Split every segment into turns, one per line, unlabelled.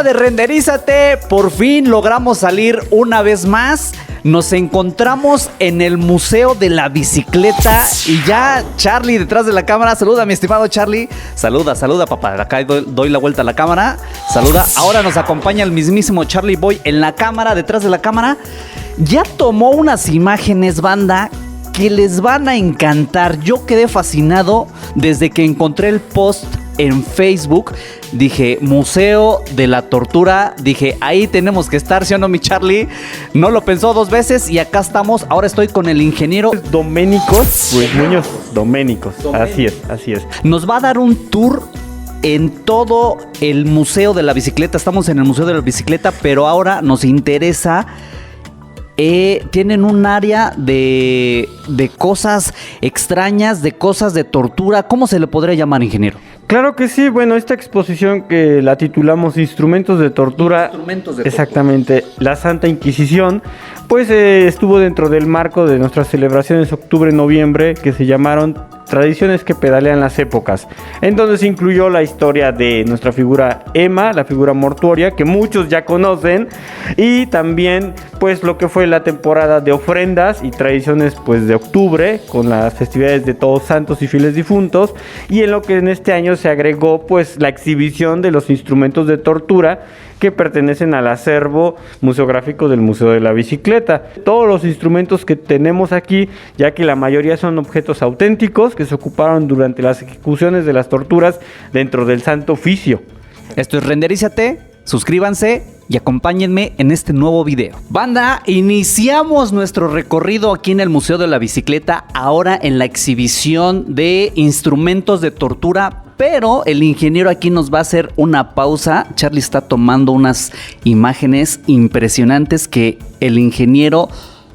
Banda de Renderízate, por fin logramos salir una vez más. Nos encontramos en el Museo de la Bicicleta y ya Charlie detrás de la cámara. Saluda, mi estimado Charlie. Saluda, papá. Acá doy la vuelta a la cámara. Saluda. Ahora nos acompaña el mismísimo Charlie Boy en la cámara, detrás de la cámara. Ya tomó unas imágenes, banda, que les van a encantar. Yo quedé fascinado desde que encontré el post en Facebook. Dije, Museo de la Tortura. Dije, ahí tenemos que estar, ¿sí o no, mi Charlie? No lo pensó dos veces y acá estamos. Ahora estoy con el ingeniero
Doménicos, pues Muñoz Doménicos. Así es.
Nos va a dar un tour en todo el Museo de la Bicicleta. Estamos en el Museo de la Bicicleta, pero ahora nos interesa. Tienen un área de cosas extrañas, de cosas de tortura. ¿Cómo se le podría llamar, ingeniero?
Claro que sí. Bueno, esta exposición que la titulamos Instrumentos de Tortura. Exactamente. La Santa Inquisición, pues estuvo dentro del marco de nuestras celebraciones octubre-noviembre, que se llamaron Tradiciones que pedalean las épocas, en donde se incluyó la historia de nuestra figura Emma, la figura mortuoria, que muchos ya conocen, y también pues lo que fue la temporada de ofrendas y tradiciones pues de octubre, con las festividades de Todos Santos y Fieles Difuntos, y en lo que en este año se agregó pues la exhibición de los instrumentos de tortura que pertenecen al acervo museográfico del Museo de la Bicicleta. Todos los instrumentos que tenemos aquí, ya que la mayoría son objetos auténticos que se ocuparon durante las ejecuciones de las torturas dentro del Santo Oficio.
Esto es Renderízate, suscríbanse y acompáñenme en este nuevo video. Banda, iniciamos nuestro recorrido aquí en el Museo de la Bicicleta, ahora en la exhibición de instrumentos de tortura, pero el ingeniero aquí nos va a hacer una pausa. Charlie está tomando unas imágenes impresionantes que el ingeniero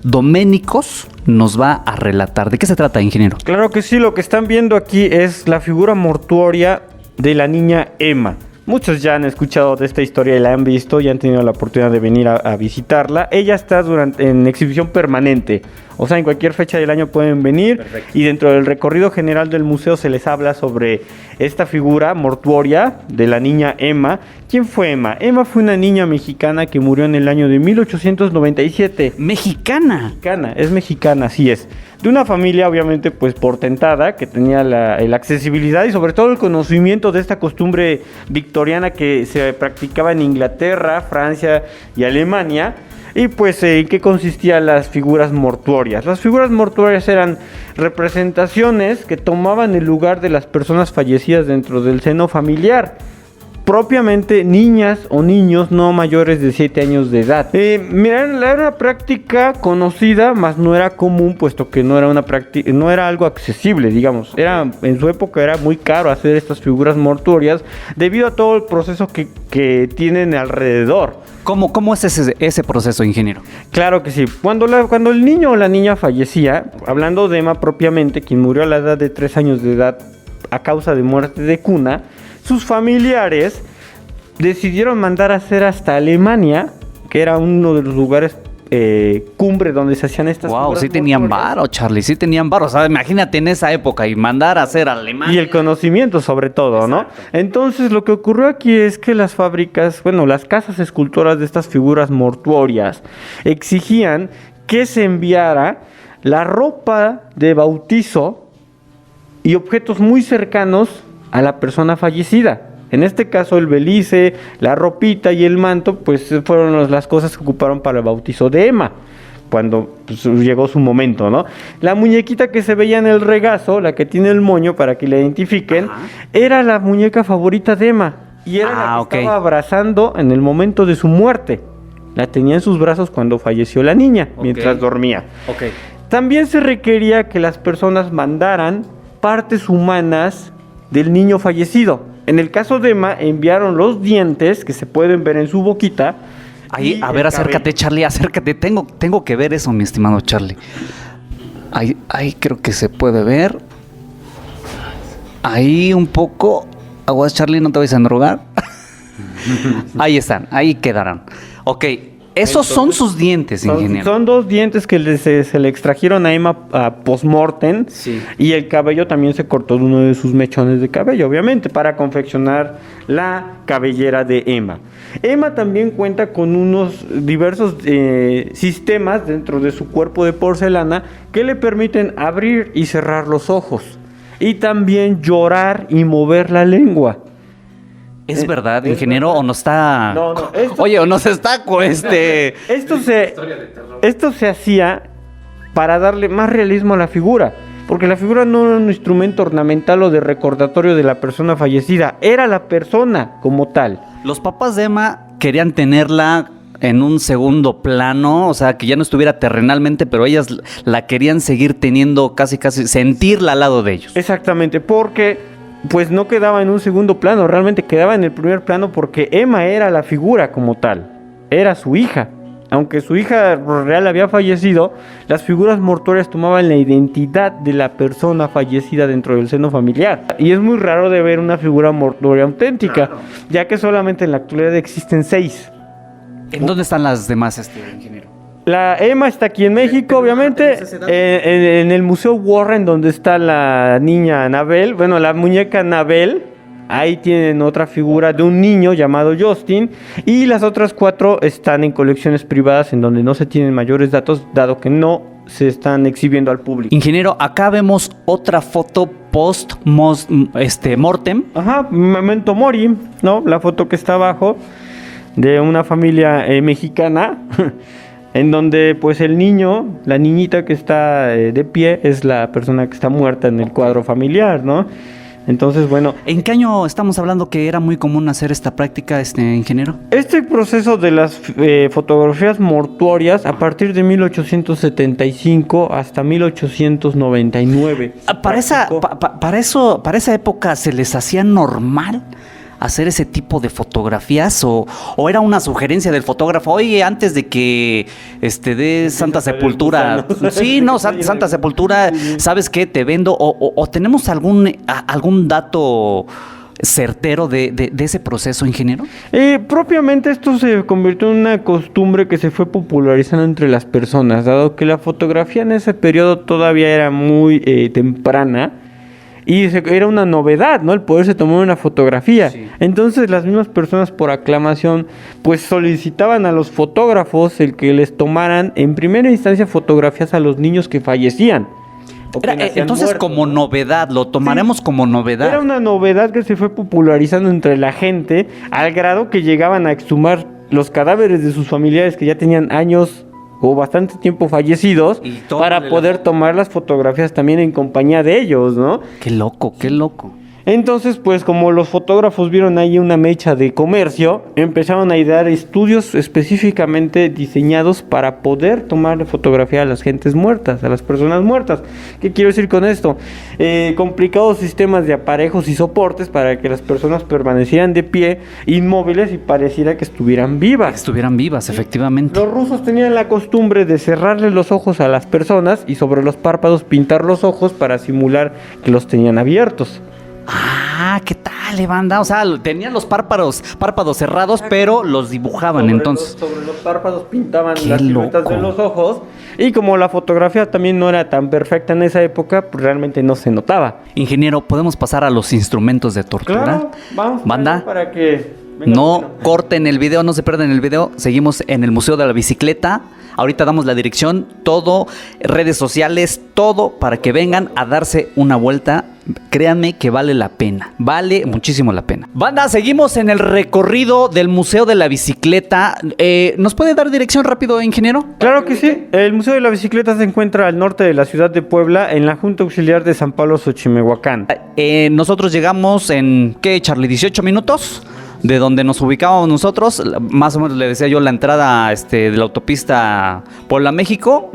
Doménicos nos va a relatar. ¿De qué se trata, ingeniero?
Claro que sí, lo que están viendo aquí es la figura mortuoria de la niña Emma. Muchos ya han escuchado de esta historia y la han visto y han tenido la oportunidad de venir a visitarla. Ella está en exhibición permanente, o sea, en cualquier fecha del año pueden venir. Perfecto. Y dentro del recorrido general del museo se les habla sobre esta figura mortuoria de la niña Emma. ¿Quién fue Emma? Emma fue una niña mexicana que murió en el año de 1897.
¿Mexicana?
Es mexicana, así es. De una familia obviamente pues portentada, que tenía la accesibilidad y sobre todo el conocimiento de esta costumbre victoriana que se practicaba en Inglaterra, Francia y Alemania. Y pues, ¿en qué consistían las figuras mortuorias? Las figuras mortuorias eran representaciones que tomaban el lugar de las personas fallecidas dentro del seno familiar. Propiamente niñas o niños no mayores de 7 años de edad. Era una práctica conocida, mas no era común, puesto que no era algo accesible, digamos. En su época era muy caro hacer estas figuras mortuorias debido a todo el proceso que tienen alrededor.
¿Cómo es ese proceso, ingeniero?
Claro que sí. Cuando el niño o la niña fallecía, hablando de Emma propiamente, quien murió a la edad de 3 años de edad a causa de muerte de cuna, sus familiares decidieron mandar a hacer hasta Alemania, que era uno de los lugares cumbre donde se hacían estas
figuras. Wow, sí tenían varo, Charlie, sí tenían varo. O sea, imagínate en esa época y mandar a hacer a Alemania.
Y el conocimiento sobre todo, exacto, ¿no? Entonces lo que ocurrió aquí es que las fábricas, las casas escultoras de estas figuras mortuorias exigían que se enviara la ropa de bautizo y objetos muy cercanos a la persona fallecida. En este caso el belice, la ropita y el manto pues fueron las cosas que ocuparon para el bautizo de Emma cuando pues, llegó su momento, ¿no? La muñequita que se veía en el regazo, la que tiene el moño para que la identifiquen, era la muñeca favorita de Emma y era la que estaba abrazando en el momento de su muerte. La tenía en sus brazos cuando falleció la niña, mientras dormía. También se requería que las personas mandaran partes humanas del niño fallecido. En el caso de Emma, enviaron los dientes que se pueden ver en su boquita.
Ahí, a ver, acércate, Charlie, acércate. Tengo que ver eso, mi estimado Charlie. Ahí creo que se puede ver. Ahí un poco. Aguas, Charlie, no te vayas a drogar. Ahí están, ahí quedarán. Ok, Esos son sus dientes, ingeniero.
Son dos dientes que se le extrajeron a Emma post-mortem.
Sí.
Y el cabello también se cortó de uno de sus mechones de cabello, obviamente, para confeccionar la cabellera de Emma. Emma también cuenta con unos diversos sistemas dentro de su cuerpo de porcelana que le permiten abrir y cerrar los ojos. Y también llorar y mover la lengua.
¿Es verdad, ingeniero, o nos está...?
No,
Oye, o nos está...
Esto se hacía para darle más realismo a la figura, porque la figura no era un instrumento ornamental o de recordatorio de la persona fallecida, era la persona como tal.
Los papás de Emma querían tenerla en un segundo plano, o sea, que ya no estuviera terrenalmente, pero ellas la querían seguir teniendo, casi sentirla al lado de ellos.
Exactamente, porque pues no quedaba en un segundo plano, realmente quedaba en el primer plano porque Emma era la figura como tal, era su hija. Aunque su hija real había fallecido, las figuras mortuorias tomaban la identidad de la persona fallecida dentro del seno familiar. Y es muy raro de ver una figura mortuoria auténtica, ya que solamente en la actualidad existen 6.
¿En dónde están las demás, ingeniero?
La Emma está aquí en México, obviamente, en el Museo Warren, donde está la niña Annabelle, bueno, la muñeca Annabelle. Ahí tienen otra figura de un niño llamado Justin, y las otras 4 están en colecciones privadas en donde no se tienen mayores datos, dado que no se están exhibiendo al público.
Ingeniero, acá vemos otra foto mortem.
Ajá, Memento Mori, ¿no? La foto que está abajo de una familia mexicana. En donde pues el niño, la niñita que está de pie es la persona que está muerta en el cuadro familiar, ¿no? Entonces, bueno...
¿En qué año estamos hablando que era muy común hacer esta práctica, ingeniero?
Este proceso de las fotografías mortuorias a partir de 1875 hasta 1899.
Para esa época se les hacía normal hacer ese tipo de fotografías o era una sugerencia del fotógrafo, oye, antes de que dé Santa Sepultura, sí, no, Santa Sepultura, ¿sabes qué? Te vendo, o tenemos algún dato certero de ese proceso, ingeniero?
Propiamente esto se convirtió en una costumbre que se fue popularizando entre las personas, dado que la fotografía en ese periodo todavía era muy temprana. Y era una novedad, ¿no? El poderse tomar una fotografía. Sí. Entonces las mismas personas por aclamación pues solicitaban a los fotógrafos el que les tomaran en primera instancia fotografías a los niños que fallecían.
Entonces muertos, como novedad, lo tomaremos como novedad.
Era una novedad que se fue popularizando entre la gente al grado que llegaban a exhumar los cadáveres de sus familiares que ya tenían años o bastante tiempo fallecidos para poder tomar las fotografías también en compañía de ellos, ¿no?
Qué loco, qué loco.
Entonces, pues como los fotógrafos vieron ahí una mecha de comercio, empezaron a idear estudios específicamente diseñados para poder tomar fotografía a las gentes muertas, a las personas muertas. ¿Qué quiero decir con esto? Complicados sistemas de aparejos y soportes para que las personas permanecieran de pie, inmóviles y pareciera que estuvieran vivas.
Que estuvieran vivas, efectivamente.
Los rusos tenían la costumbre de cerrarle los ojos a las personas y sobre los párpados pintar los ojos para simular que los tenían abiertos.
Ah, ¿qué tal, banda? O sea, tenían los párpados cerrados, pero los dibujaban entonces.
Sobre los párpados pintaban las siluetas de los ojos. Y como la fotografía también no era tan perfecta en esa época, pues realmente no se notaba.
Ingeniero, ¿podemos pasar a los instrumentos de tortura?
Claro, vamos.
Banda,
para que...
no corten el video, no se pierdan el video. Seguimos en el Museo de la Bicicleta. Ahorita damos la dirección, todo, redes sociales, todo para que vengan a darse una vuelta. Créanme que vale la pena, vale muchísimo la pena. Banda, seguimos en el recorrido del Museo de la Bicicleta. ¿Nos puede dar dirección rápido, ingeniero?
Claro que sí. El Museo de la Bicicleta se encuentra al norte de la ciudad de Puebla, en la Junta Auxiliar de San Pablo Xochimehuacán.
Nosotros llegamos en, ¿qué, Charlie? 18 minutos. De donde nos ubicábamos nosotros, más o menos le decía yo la entrada de la autopista Puebla-México,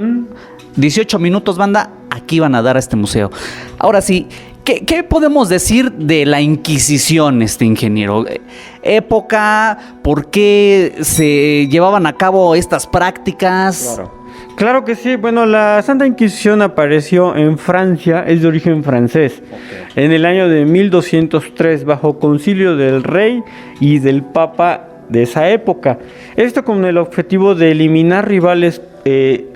18 minutos, banda, aquí van a dar a este museo. Ahora sí, ¿qué podemos decir de la Inquisición, ingeniero? Época, ¿por qué se llevaban a cabo estas prácticas?
Claro que sí. Bueno, la Santa Inquisición apareció en Francia, es de origen francés, en el año de 1203, bajo concilio del rey y del papa de esa época. Esto con el objetivo de eliminar rivales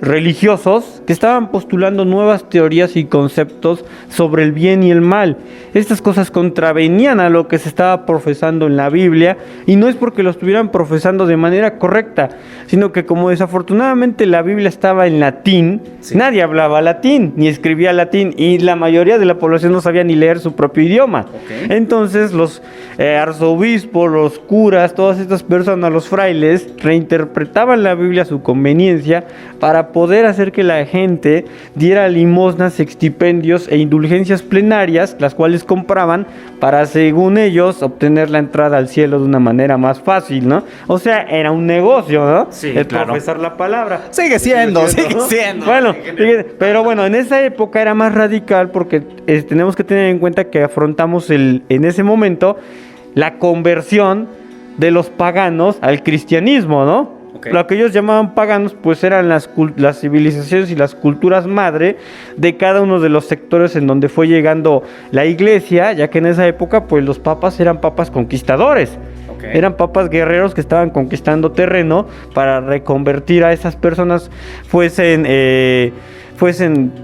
religiosos que estaban postulando nuevas teorías y conceptos sobre el bien y el mal. Estas cosas contravenían a lo que se estaba profesando en la Biblia, y no es porque lo estuvieran profesando de manera correcta, sino que como desafortunadamente la Biblia estaba en latín, nadie hablaba latín ni escribía latín, y la mayoría de la población no sabía ni leer su propio idioma. Entonces los arzobispos, los curas, todas estas personas, los frailes, reinterpretaban la Biblia a su conveniencia para poder hacer que la gente diera limosnas, extipendios e indulgencias plenarias, las cuales compraban para, según ellos, obtener la entrada al cielo de una manera más fácil, ¿no? O sea, era un negocio, ¿no?
Sí,
el
claro.
profesar la palabra.
Sigue siendo,
¿no?
sigue siendo.
Bueno, pero bueno, en esa época era más radical porque tenemos que tener en cuenta que afrontamos en ese momento la conversión de los paganos al cristianismo, ¿no? Lo que ellos llamaban paganos, pues eran las civilizaciones y las culturas madre de cada uno de los sectores en donde fue llegando la iglesia, ya que en esa época, pues los papas eran papas conquistadores. Eran papas guerreros que estaban conquistando terreno para reconvertir a esas personas, fuesen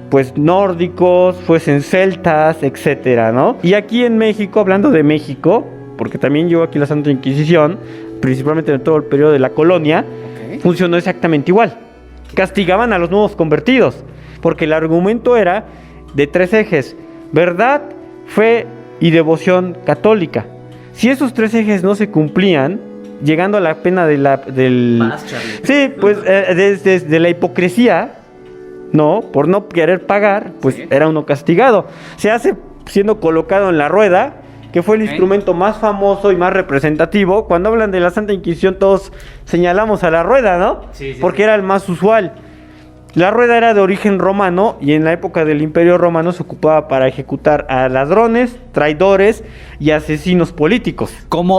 pues nórdicos, fuesen celtas, etcétera, ¿no? Y aquí en México, hablando de México, porque también llegó aquí la Santa Inquisición, principalmente en todo el periodo de la colonia, funcionó exactamente igual. Castigaban a los nuevos convertidos, porque el argumento era de 3 ejes: verdad, fe y devoción católica. Si esos 3 ejes no se cumplían, llegando a la pena de sí, pues desde la hipocresía, no, por no querer pagar, pues era uno castigado. Se hace siendo colocado en la rueda, que fue el instrumento más famoso y más representativo. Cuando hablan de la Santa Inquisición, todos señalamos a la rueda, ¿no? Porque era el más usual. La rueda era de origen romano, y en la época del Imperio Romano se ocupaba para ejecutar a ladrones, traidores y asesinos políticos.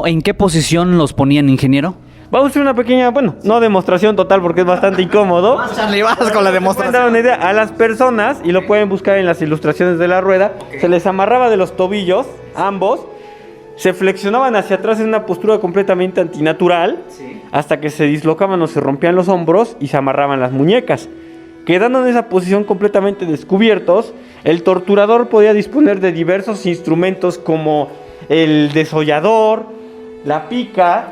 ¿En qué posición los ponían, ingeniero?
Vamos a hacer una pequeña, bueno, no demostración total porque es bastante incómodo.
Charlie, vas con la demostración.
Dar una idea. A las personas, y lo pueden buscar en las ilustraciones de la rueda, se les amarraba de los tobillos, ambos, se flexionaban hacia atrás en una postura completamente antinatural, hasta que se dislocaban o se rompían los hombros y se amarraban las muñecas. Quedando en esa posición completamente descubiertos, el torturador podía disponer de diversos instrumentos como el desollador, la pica.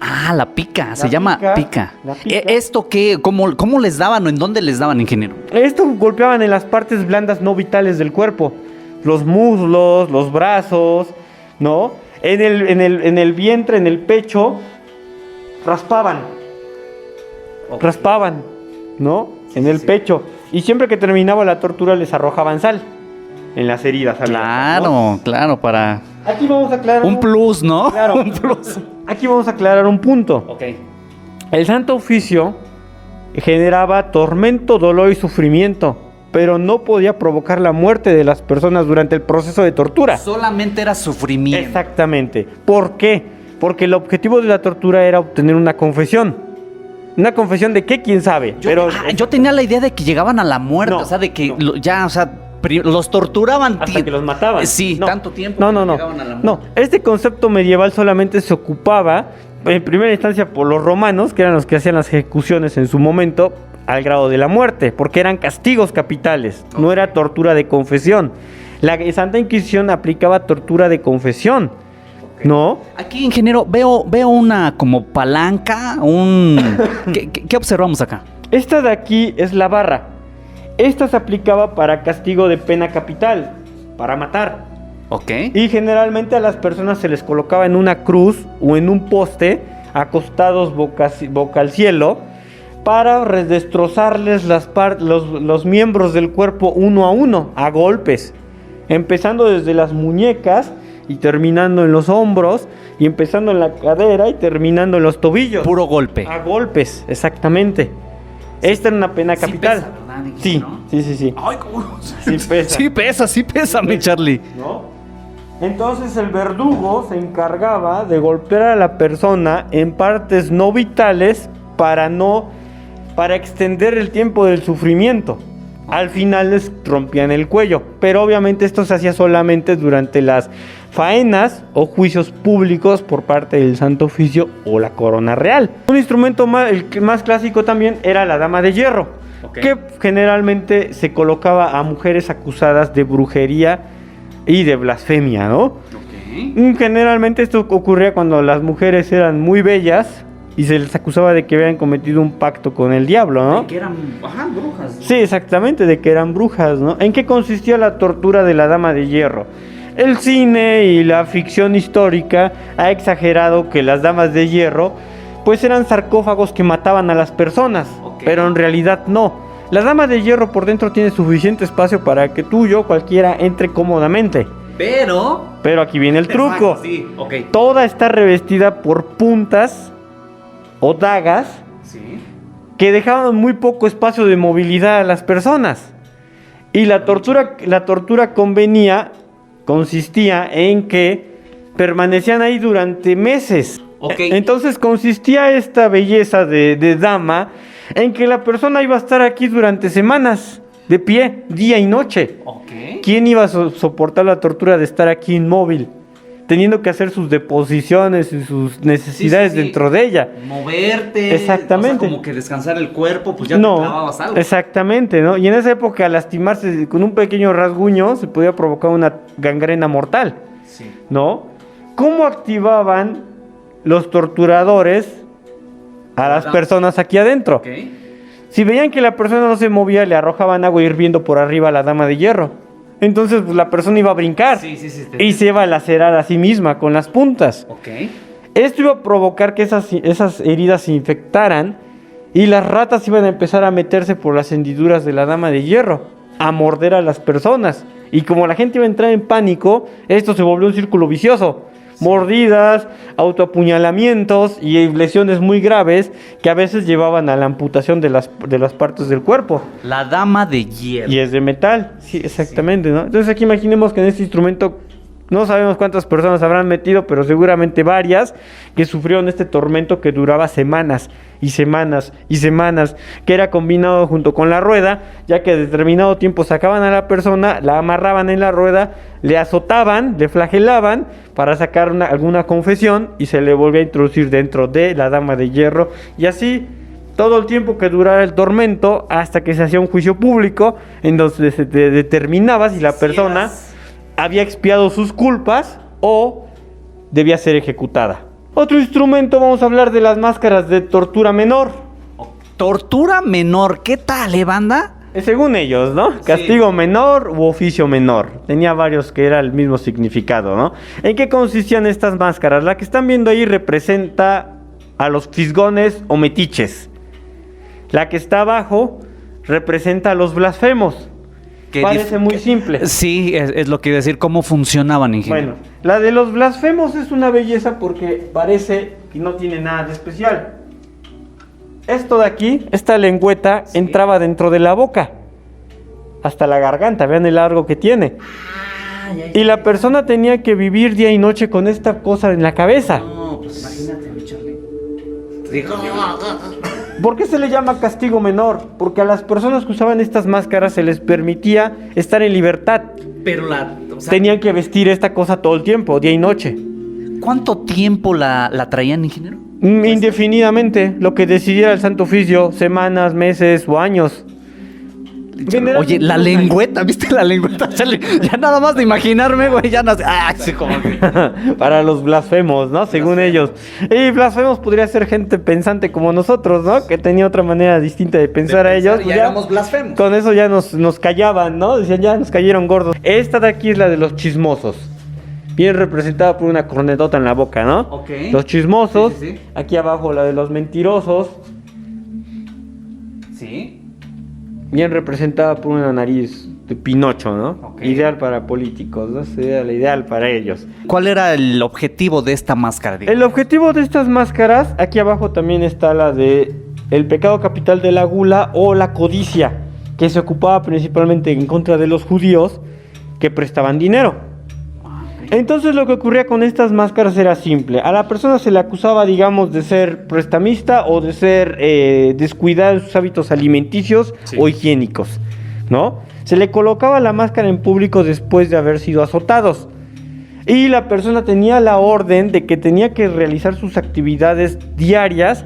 Ah, la pica, se llama pica.
La pica.
¿Esto qué? ¿Cómo les daban o en dónde les daban, ingeniero?
Esto golpeaban en las partes blandas no vitales del cuerpo. Los muslos, los brazos, ¿no? En el vientre, en el pecho, raspaban, ¿no? En el pecho. Y siempre que terminaba la tortura les arrojaban sal en las heridas.
Claro,
¿no?
Claro, para...
Aquí vamos a aclarar...
Un plus, ¿no?
Claro.
Un plus.
Aquí vamos a aclarar un punto. El Santo Oficio generaba tormento, dolor y sufrimiento, pero no podía provocar la muerte de las personas durante el proceso de tortura.
Solamente era sufrimiento.
Exactamente. ¿Por qué? Porque el objetivo de la tortura era obtener una confesión. ¿Una confesión de qué? ¿Quién sabe?
Yo tenía la idea de que llegaban a la muerte,
No,
o sea, de que
no.
los torturaban.
Hasta que los mataban.
Sí,
No.
tanto tiempo.
No,
que
no, no.
llegaban a la muerte.
No, este concepto medieval solamente se ocupaba en primera instancia por los romanos, que eran los que hacían las ejecuciones en su momento al grado de la muerte, porque eran castigos capitales, no era tortura de confesión. La Santa Inquisición aplicaba tortura de confesión, ¿no?
Aquí, ingeniero, veo una como palanca, ¿Qué observamos acá?
Esta de aquí es la barra. Esta se aplicaba para castigo de pena capital, para matar.
Ok.
Y generalmente a las personas se les colocaba en una cruz o en un poste, acostados boca al cielo, para destrozarles los miembros del cuerpo uno a uno, a golpes. Empezando desde las muñecas y terminando en los hombros, y empezando en la cadera y terminando en los tobillos.
Puro golpe.
A golpes, exactamente. Esta era una pena capital.
Pesa, ¿verdad?
Sí,
¿No?
sí.
Ay, ¿cómo?
Sí pesa.
Sí pesa, mi Charlie.
¿No? Entonces el verdugo se encargaba de golpear a la persona en partes no vitales para extender el tiempo del sufrimiento. Al final les rompían el cuello, pero obviamente esto se hacía solamente durante las faenas o juicios públicos por parte del Santo Oficio o la Corona Real. Un instrumento el más clásico también era la dama de hierro, que generalmente se colocaba a mujeres acusadas de brujería y de blasfemia, ¿no? Generalmente esto ocurría cuando las mujeres eran muy bellas y se les acusaba de que habían cometido un pacto con el diablo, ¿no?
De que eran, brujas, ¿no?
Sí, exactamente, de que eran brujas, ¿no? ¿En qué consistía la tortura de la dama de hierro? El cine y la ficción histórica ha exagerado que las damas de hierro pues eran sarcófagos que mataban a las personas, pero en realidad no. La dama de hierro por dentro tiene suficiente espacio para que tú, yo, cualquiera entre cómodamente. Pero aquí viene el truco.
Exacto, sí,
Toda está revestida por puntas o dagas que dejaban muy poco espacio de movilidad a las personas. Y la tortura consistía en que permanecían ahí durante meses. Entonces consistía esta belleza de dama en que la persona iba a estar aquí durante semanas, de pie, día y noche. ¿Quién iba a soportar la tortura de estar aquí inmóvil, teniendo que hacer sus deposiciones y sus necesidades dentro de ella?
Moverte.
Exactamente.
O sea, como que descansar el cuerpo, pues ya te clavabas algo.
Exactamente, ¿no? Y en esa época lastimarse con un pequeño rasguño se podía provocar una gangrena mortal, ¿no? ¿Cómo activaban los torturadores a las personas aquí adentro? Si veían que la persona no se movía, le arrojaban agua hirviendo por arriba a la dama de hierro. Entonces pues, la persona iba a brincar y se iba a lacerar a sí misma con las puntas. Esto iba a provocar que esas heridas se infectaran y las ratas iban a empezar a meterse por las hendiduras de la dama de hierro, a morder a las personas. Y como la gente iba a entrar en pánico, esto se volvió un círculo vicioso. Mordidas, autoapuñalamientos y lesiones muy graves que a veces llevaban a la amputación de las partes del cuerpo.
La dama de hierro.
Y es de metal, sí, exactamente, ¿no? Entonces aquí imaginemos que en este instrumento no sabemos cuántas personas habrán metido, pero seguramente varias que sufrieron este tormento que duraba semanas y semanas y semanas, que era combinado junto con la rueda, ya que a determinado tiempo sacaban a la persona, la amarraban en la rueda, le azotaban, le flagelaban para sacar alguna confesión y se le volvía a introducir dentro de la dama de hierro, y así todo el tiempo que durara el tormento hasta que se hacía un juicio público en donde se determinaba si la persona había expiado sus culpas o debía ser ejecutada. Otro instrumento, vamos a hablar de las máscaras de tortura menor.
Tortura menor, ¿qué tal, banda?
Según ellos, ¿no? Castigo menor u oficio menor. Tenía varios que era el mismo significado, ¿no? ¿En qué consistían estas máscaras? La que están viendo ahí representa a los fisgones o metiches. La que está abajo representa a los blasfemos. Parece muy simple.
Sí, es lo que iba a decir, cómo funcionaban, ingeniero.
Bueno, la de los blasfemos es una belleza porque parece que no tiene nada de especial. Esto de aquí, esta lengüeta, entraba dentro de la boca, hasta la garganta, vean el largo que tiene. Y la persona tenía que vivir día y noche con esta cosa en la cabeza.
No, pues imagínate, Charlie.
¿Por qué se le llama castigo menor? Porque a las personas que usaban estas máscaras se les permitía estar en libertad.
Pero
tenían que vestir esta cosa todo el tiempo, día y noche.
¿Cuánto tiempo la traían, ingeniero?
Indefinidamente, lo que decidiera el Santo Oficio, semanas, meses o años.
Oye, la lengüeta, ¿viste la lengüeta? Ya nada más de imaginarme, güey, ya no sé. Sí, como
para los blasfemos, ¿no? Según ellos. Y blasfemos podría ser gente pensante como nosotros, ¿no? Que tenía otra manera distinta de pensar a ellos.
Ya éramos blasfemos.
Con eso ya nos callaban, ¿no? Decían, ya nos cayeron gordos. Esta de aquí es la de los chismosos. Bien representada por una cornetota en la boca, ¿no? Los chismosos. Sí. Aquí abajo la de los mentirosos.
Sí.
Bien representada por una nariz de Pinocho, ¿no? Ideal para políticos, ¿no? Sería la ideal para ellos.
¿Cuál era el objetivo de esta máscara?
El objetivo de estas máscaras, aquí abajo también está la de el pecado capital de la gula o la codicia, que se ocupaba principalmente en contra de los judíos que prestaban dinero. Entonces lo que ocurría con estas máscaras era simple. A la persona se le acusaba, digamos, de ser prestamista o de ser descuidada en sus hábitos alimenticios o higiénicos, ¿no? Se le colocaba la máscara en público después de haber sido azotados. Y la persona tenía la orden de que tenía que realizar sus actividades diarias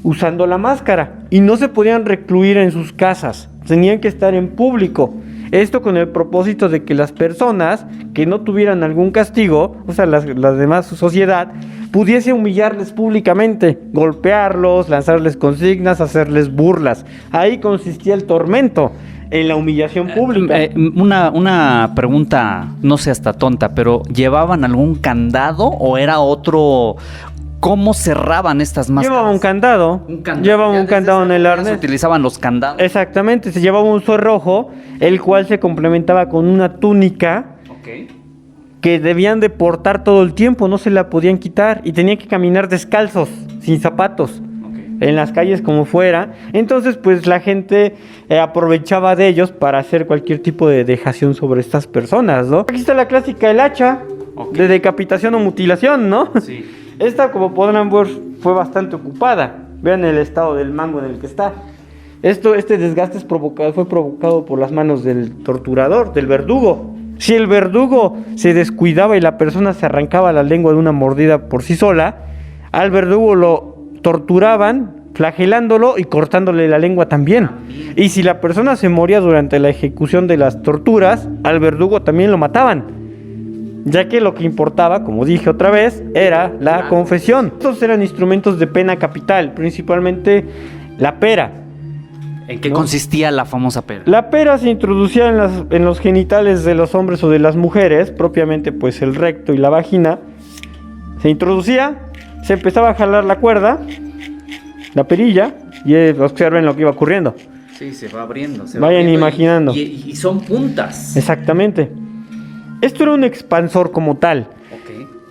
usando la máscara. Y no se podían recluir en sus casas, tenían que estar en público. Esto con el propósito de que las personas que no tuvieran algún castigo, o sea, la demás sociedad, pudiese humillarles públicamente, golpearlos, lanzarles consignas, hacerles burlas. Ahí consistía el tormento, en la humillación pública.
Una pregunta, no sé, hasta tonta, pero ¿llevaban algún candado o era otro? ¿Cómo cerraban estas máscaras?
Llevaba un candado. Llevaba un candado en el arnés.
Se utilizaban los candados.
Exactamente, se llevaba un cerrojo, el cual se complementaba con una túnica que debían de portar todo el tiempo, no se la podían quitar y tenían que caminar descalzos, sin zapatos, en las calles como fuera. Entonces, pues la gente aprovechaba de ellos para hacer cualquier tipo de dejación sobre estas personas, ¿no? Aquí está la clásica, el hacha de decapitación o mutilación, ¿no?
Sí.
Esta, como podrán ver, fue bastante ocupada. Vean el estado del mango en el que está. Este desgaste fue provocado por las manos del torturador, del verdugo. Si el verdugo se descuidaba y la persona se arrancaba la lengua de una mordida por sí sola, al verdugo lo torturaban, flagelándolo y cortándole la lengua también. Y si la persona se moría durante la ejecución de las torturas, al verdugo también lo mataban, ya que lo que importaba, como dije otra vez, era la confesión. Estos eran instrumentos de pena capital, principalmente la pera.
¿En qué consistía la famosa pera?
La pera se introducía en los genitales de los hombres o de las mujeres, propiamente pues el recto y la vagina. Se introducía, se empezaba a jalar la cuerda, la perilla, y observen lo que iba ocurriendo.
Sí, se va abriendo.
Vayan imaginando.
Y son puntas.
Exactamente. Esto era un expansor como tal.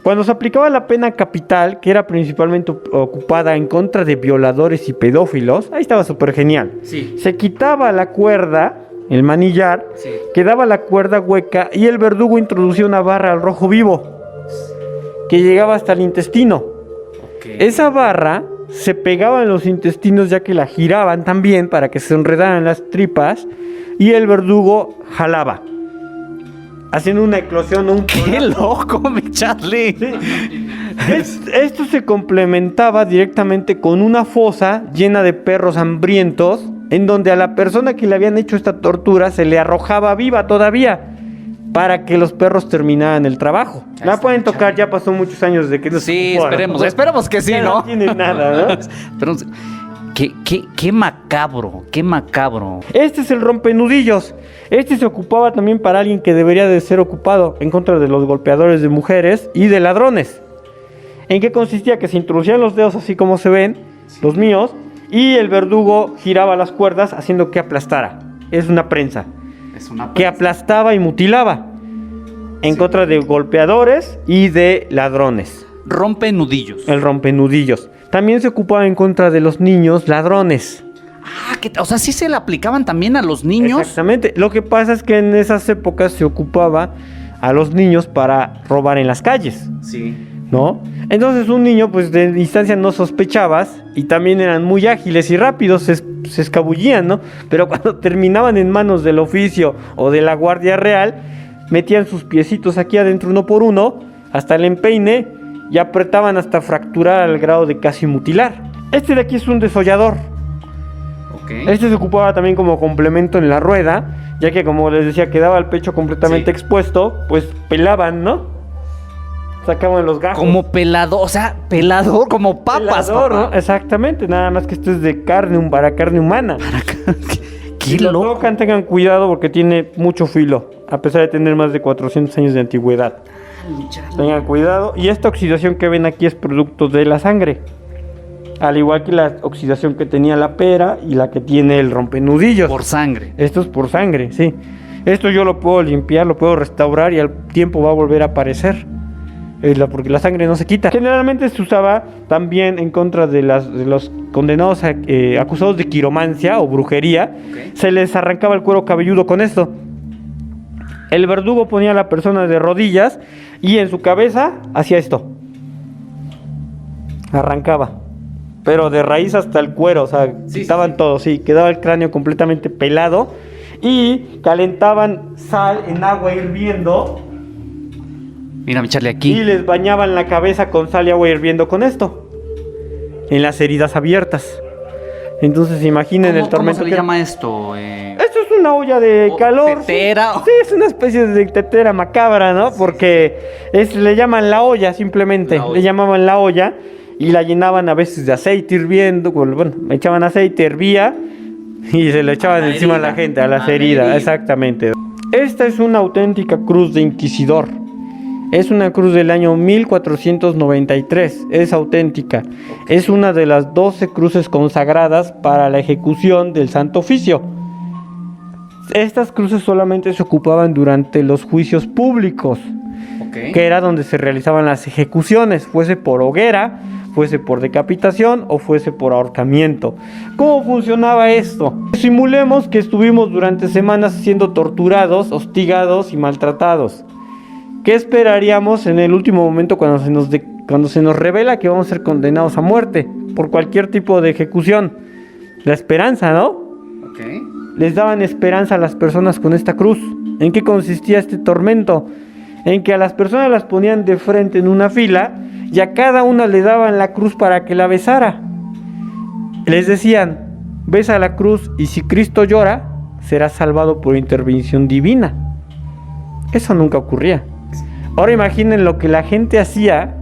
Cuando se aplicaba la pena capital, que era principalmente ocupada en contra de violadores y pedófilos, ahí estaba súper genial.
Sí.
Se quitaba la cuerda, el manillar,
Sí.
quedaba la cuerda hueca y el verdugo introducía una barra al rojo vivo que llegaba hasta el intestino. Esa barra se pegaba en los intestinos, ya que la giraban también para que se enredaran las tripas, y el verdugo jalaba, haciendo una eclosión.
¡Qué loco, mi Charlie!
Sí. Esto se complementaba directamente con una fosa llena de perros hambrientos, en donde a la persona que le habían hecho esta tortura se le arrojaba viva todavía, para que los perros terminaran el trabajo. La pueden tocar, ya pasó muchos años de que...
Sí, esperemos que sí,
ya
¿no?
No tiene nada, ¿no?
Pero, qué macabro, qué macabro.
Este es el rompenudillos. Este se ocupaba también para alguien que debería de ser ocupado en contra de los golpeadores de mujeres y de ladrones. ¿En qué consistía? Que se introducían los dedos así como se ven, los míos, y el verdugo giraba las cuerdas haciendo que aplastara. Es una prensa. Que aplastaba y mutilaba en contra de golpeadores y de ladrones.
Rompenudillos.
El rompenudillos. También se ocupaba en contra de los niños ladrones.
O sea, sí se le aplicaban también a los niños.
Exactamente. Lo que pasa es que en esas épocas se ocupaba a los niños para robar en las calles.
Sí.
¿No? Entonces un niño, pues de distancia no sospechabas, y también eran muy ágiles y rápidos, se escabullían, ¿no? Pero cuando terminaban en manos del oficio o de la guardia real, metían sus piecitos aquí adentro uno por uno, hasta el empeine, y apretaban hasta fracturar al grado de casi mutilar. Este de aquí es un desollador. Este se ocupaba también como complemento en la rueda, ya que, como les decía, quedaba el pecho completamente expuesto, pues pelaban, ¿no? Sacaban los gajos.
Como pelador, o sea, pelador como papas.
Pelador, ¿no? Exactamente, nada más que esto es de carne, para carne humana.
Qué
Si lo
loco.
tocan, tengan cuidado porque tiene mucho filo, a pesar de tener más de 400 años de antigüedad. Tengan cuidado. Y esta oxidación que ven aquí es producto de la sangre, al igual que la oxidación que tenía la pera y la que tiene el rompenudillos.
Por sangre.
Esto es por sangre, sí. Esto yo lo puedo limpiar, lo puedo restaurar y al tiempo va a volver a aparecer. Porque la sangre no se quita. Generalmente se usaba también en contra de los condenados acusados de quiromancia o brujería. Se les arrancaba el cuero cabelludo con esto. El verdugo ponía a la persona de rodillas y en su cabeza hacía esto. Arrancaba. Pero de raíz hasta el cuero, o sea, quitaban todo, quedaba el cráneo completamente pelado. Y calentaban sal en agua hirviendo
Mira, mi Charlie,
Y
aquí.
les bañaban la cabeza con sal y agua hirviendo con esto, en las heridas abiertas. Entonces imaginen el
¿Cómo
tormento
se le
que-
llama esto?
Esto es una olla de calor.
¿Tetera?
Sí, es una especie de tetera macabra, ¿no? Porque le llaman la olla simplemente.
La olla.
Le llamaban la olla y la llenaban a veces de aceite hirviendo. Bueno, echaban aceite, hervía y se lo echaban
A la
encima a la
herida.
gente, a las
A la
heridas.
herida.
Exactamente. Esta es una auténtica cruz de inquisidor. Es una cruz del año 1493, es auténtica. Es una de las 12 cruces consagradas para la ejecución del Santo Oficio. Estas cruces solamente se ocupaban durante los juicios públicos,
Ok.
que era donde se realizaban las ejecuciones, fuese por hoguera, fuese por decapitación o fuese por ahorcamiento. ¿Cómo funcionaba esto? Simulemos que estuvimos durante semanas siendo torturados, hostigados y maltratados. ¿Qué esperaríamos en el último momento cuando se nos revela que vamos a ser condenados a muerte por cualquier tipo de ejecución? La esperanza, ¿no?
Ok.
Les daban esperanza a las personas con esta cruz. ¿En qué consistía este tormento? En que a las personas las ponían de frente en una fila y a cada una le daban la cruz para que la besara. Les decían, besa la cruz y si Cristo llora, será salvado por intervención divina. Eso nunca ocurría. Ahora imaginen lo que la gente hacía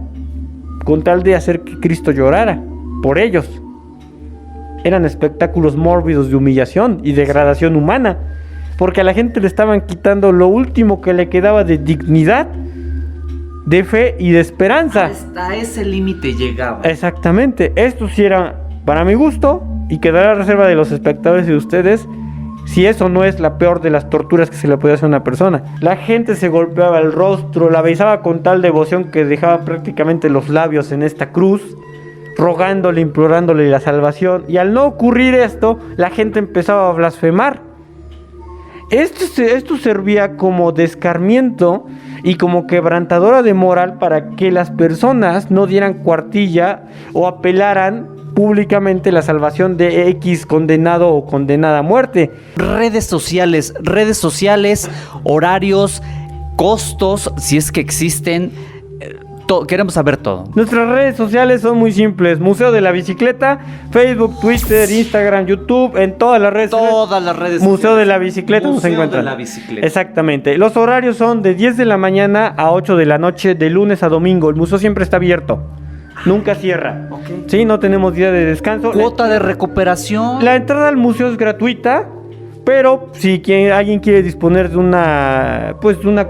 con tal de hacer que Cristo llorara por ellos. Eran espectáculos mórbidos de humillación y degradación humana, porque a la gente le estaban quitando lo último que le quedaba de dignidad, de fe y de esperanza.
Hasta ese límite llegaba.
Exactamente, esto sí era para mi gusto y quedará a reserva de los espectadores y de ustedes si eso no es la peor de las torturas que se le puede hacer a una persona. La gente se golpeaba el rostro, la besaba con tal devoción que dejaba prácticamente los labios en esta cruz, rogándole, implorándole la salvación. Y al no ocurrir esto, la gente empezaba a blasfemar. Esto servía como descarmiento y como quebrantadora de moral para que las personas no dieran cuartilla o apelaran públicamente la salvación de X condenado o condenada a muerte.
Redes sociales, horarios, costos, si es que existen. Queremos saber todo.
Nuestras redes sociales son muy simples: Museo de la Bicicleta, Facebook, Twitter, Instagram, YouTube, en todas las redes.
Todas las redes
Museo
sociales.
de la Bicicleta nos
Museo
encuentran.
de la Bicicleta.
Exactamente. Los horarios son de 10 de la mañana a 8 de la noche, de lunes a domingo. El museo siempre está abierto. Nunca cierra.
Ok.
Sí, no tenemos día de descanso.
Cuota de recuperación.
La entrada al museo es gratuita, pero si alguien quiere disponer de una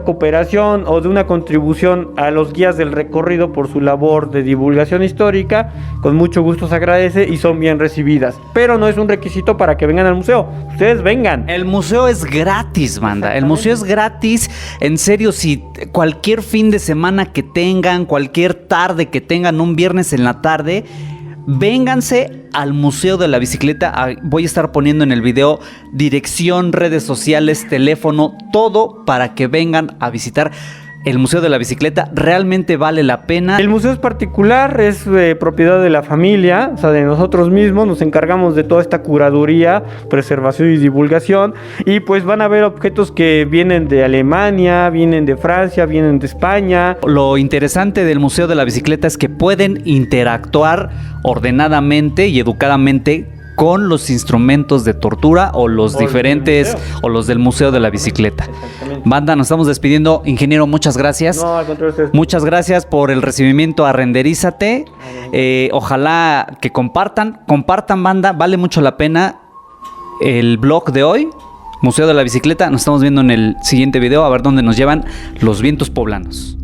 cooperación o de una contribución a los guías del recorrido por su labor de divulgación histórica, con mucho gusto se agradece y son bien recibidas. Pero no es un requisito para que vengan al museo. Ustedes vengan.
El museo es gratis, banda. El museo es gratis. En serio, si cualquier fin de semana que tengan, cualquier tarde que tengan, un viernes en la tarde, vénganse al Museo de la Bicicleta. Voy a estar poniendo en el video dirección, redes sociales, teléfono, todo para que vengan a visitar el Museo de la Bicicleta. Realmente vale la pena.
El museo es particular, es propiedad de la familia, o sea, de nosotros mismos. Nos encargamos de toda esta curaduría, preservación y divulgación. Y pues van a ver objetos que vienen de Alemania, vienen de Francia, vienen de España.
Lo interesante del Museo de la Bicicleta es que pueden interactuar ordenadamente y educadamente con los instrumentos de tortura o los diferentes o los del Museo de la Bicicleta.
Exactamente.
Banda, nos estamos despidiendo. Ingeniero, muchas gracias.
No, al contrario, ustedes.
Muchas gracias por el recibimiento a Renderízate. Ojalá que compartan, banda, vale mucho la pena el blog de hoy, Museo de la Bicicleta. Nos estamos viendo en el siguiente video a ver dónde nos llevan los vientos poblanos.